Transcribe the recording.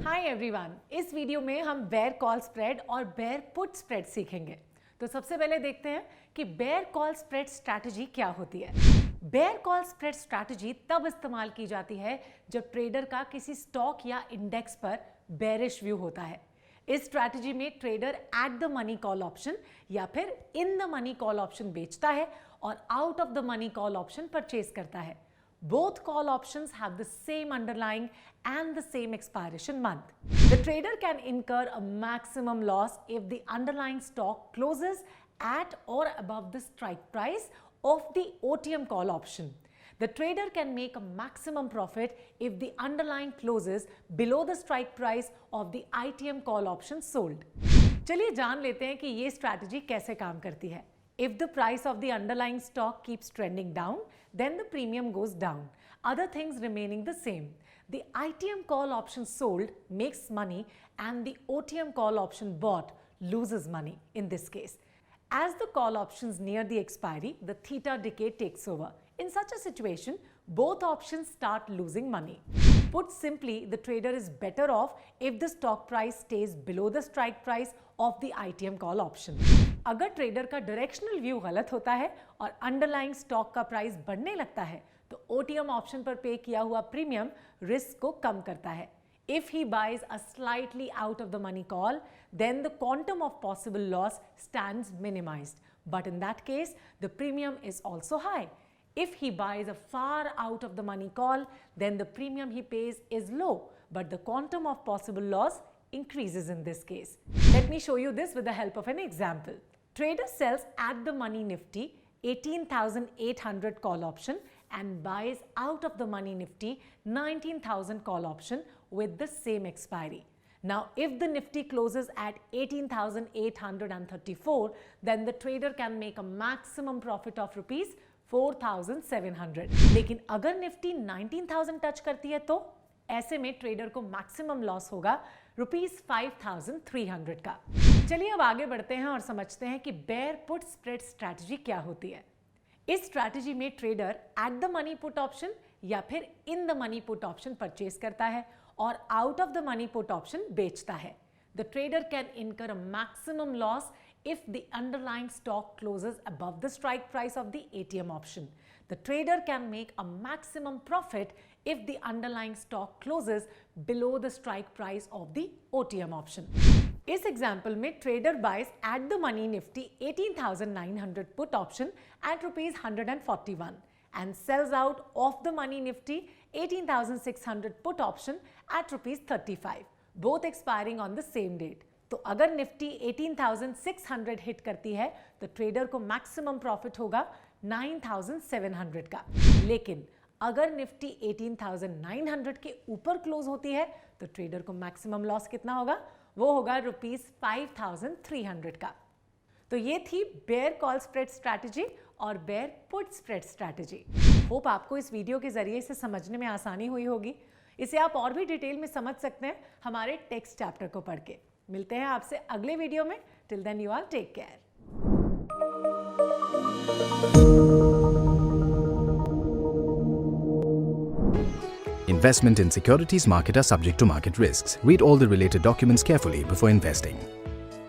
Hi everyone, इस video में हम बेयर कॉल स्प्रेड और बेयर पुट स्प्रेड सीखेंगे। तो सबसे पहले देखते हैं कि बेयर कॉल स्प्रेड स्ट्रैटेजी क्या होती है। बेयर कॉल स्प्रेड स्ट्रैटेजी तब इस्तेमाल की जाती है जब ट्रेडर का किसी स्टॉक या इंडेक्स पर बेरिश व्यू होता है। इस स्ट्रैटेजी में trader eight the money call option या फिर in the money call option बेचता है और out of the money call option purchase करता है। Both call options have the same underlying and the same expiration month. The trader can incur a maximum loss if the underlying stock closes at or above the strike price of the OTM call option. The trader can make a maximum profit if the underlying closes below the strike price of the ITM call option sold. चलिए जान लेते हैं कि ये strategy कैसे काम करती है। If the price of the underlying stock keeps trending down, then the premium goes down. Other things remaining the same. The ITM call option sold makes money and the OTM call option bought loses money in this case. As the call options near the expiry, the theta decay takes over. In such a situation, both options start losing money. Put simply, the trader is better off if the stock price stays below the strike price of the ITM call option. अगर trader का directional view गलत होता है और underlying stock का price बढ़ने लगता है तो OTM ऑप्शन पर पे किया हुआ प्रीमियम रिस्क को कम करता है। If he buys a slightly out of the money call, then the quantum of possible loss stands minimized. But in that case, the premium is also high. If he buys a far out of the money call, then the premium he pays is low, but the quantum of possible loss increases in this case. Let me show you this with the help of an example. Trader sells at the money Nifty 18,800 call option and buys out of the money Nifty 19,000 call option with the same expiry. Now, if the Nifty closes at 18,834, then the trader can make a maximum profit of rupees 4,700. लेकिन अगर Nifty 19,000 touch करती है तो ऐसे में trader को maximum loss होगा rupees 5,300 का। चलिए अब आगे बढ़ते हैं और समझते हैं कि बेयर पुट स्प्रेड स्ट्रैटेजी क्या होती है। इस स्ट्रैटेजी में trader eight the money put option या फिर in the money put option purchase करता है और out of the money put option बेचता है। द ट्रेडर कैन इनकर a maximum loss if the underlying stock closes above the strike price of the ATM option. The trader can make a maximum profit if the underlying stock closes below the strike price of the OTM option. इस example में trader buys at the money Nifty 18,900 put option at rupees 141 and sells out of the money nifty 18,600 put option at rupees 35, both expiring on the same date. तो अगर Nifty 18,600 hit करती है तो trader को maximum profit होगा 9,700 का। लेकिन अगर निफ्टी 18,900 के ऊपर क्लोज होती है तो ट्रेडर को मैक्सिमम लॉस कितना होगा? वो होगा रुपीस 5,300 का। तो ये थी बेयर कॉल स्प्रेड स्ट्रैटेजी और bear put spread strategy. Hope आपको इस वीडियो के जरिए इसे समझने में आसानी हुई होगी। इसे आप और भी डिटेल में समझ सकते हैं हमारे टेक्स्ट चैप्टर को पढ़ के। मिलते हैं आपसे अगले वीडियो में। Till then you all take care. Investment in securities market are subject to market risks. Read all the related documents carefully before investing.